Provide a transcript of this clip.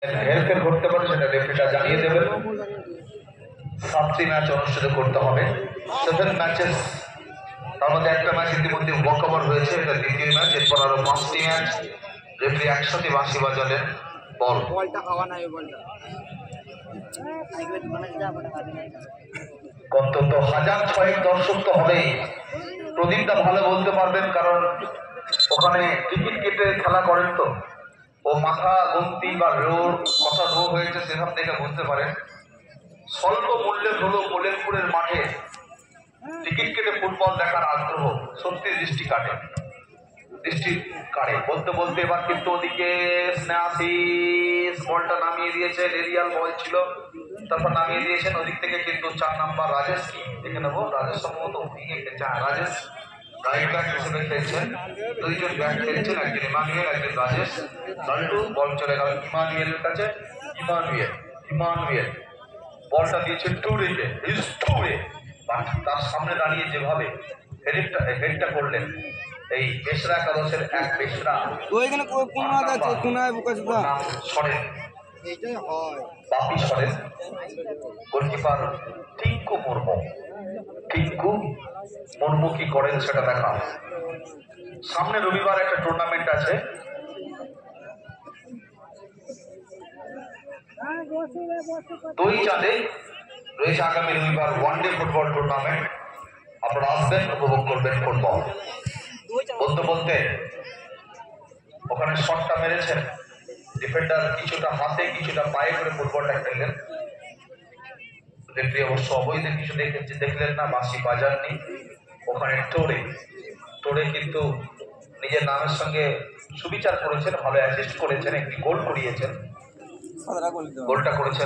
হেরফের করতে পারে সেটা রেফারিটা জানিয়ে দেবেন। 7টি ম্যাচ অনুষ্ঠিত করতে হবে, 7 ম্যাচেস। তার মধ্যে একটা ম্যাচ ইতিমধ্যে ওয়াক ওভার হয়েছে, এটা দ্বিতীয় ম্যাচ। এরপর আরো 5টি ম্যাচ। রেফারি 100টি বাঁশি বাজালেন। বলটা হাওয়া নাই, বলটা অন্তত 1006 দর্শক তো হবেই। প্রদীপটা ভালো বলতে পারবেন, কারণ ওখানে টিকিট কেটে খেলা করেন তো। ও মাথা গুনতি বা কত রো হয়েছে সেসব দেখে বুঝতে পারেন। স্বল্প মূল্যে হলো কোলেনপুরের মাঠে টিকিট কেটে ফুটবল দেখার আগ্রহ সত্যি দৃষ্টি কাড়ে। বলতে বলতে এবার কিন্তু ওদিকে স্নেহাশিস বলটা নামিয়ে দিয়েছেন। এরিয়াল বল ছিল, তারপর নামিয়ে দিয়েছেন। ওদিক থেকে কিন্তু 4 নাম্বার রাজেশ, কি দেখে নেবো, রাজেশ সম্ভবত উইংয়ে খেলছে। রাজেশ রাইট ব্যাক হিসেবে খেলছেন। দুইজন ব্যাক খেলছেন, একজন ইমানুয়েল, একজন রাজেশ। লাল্টু বল চলে গেল ইমানুয়েলের কাছে। ইমানুয়েল বলটা দিয়েছে টুরেকে। তার সামনে দাঁড়িয়ে যেভাবে হেডটা করলেন এই বেসরা একাদশের এক বেসরা সরেন, বাপি সরেন, গোলকিপার টিঙ্কু মুর্মু কি করেন সেটা দেখা। সামনে রবিবার একটা টুর্নামেন্ট আছে, দুই চাঁদে রয়েছে আগামী রবিবার ওয়ানডে ফুটবল টুর্নামেন্ট। আপনারা আসবেন, উপভোগ করবেন ফুটবল। বলতে বলতে ওখানে শটটা মেরেছেন ডিফেন্ডার, কিছুটা হাতে কিছুটা পায়ে করে ফুটবলটা খেললেন। রেফারি অবশ্য অবৈধ কিছু দেখলেন না, বাঁশি বাজাননি। ওখানে টোরে কিন্তু নিজের নামের সঙ্গে সুবিচার করেছেন, ভালো অ্যাসিস্ট করেছেন, একটি গোল করিয়েছেন। গোলটা করেছেন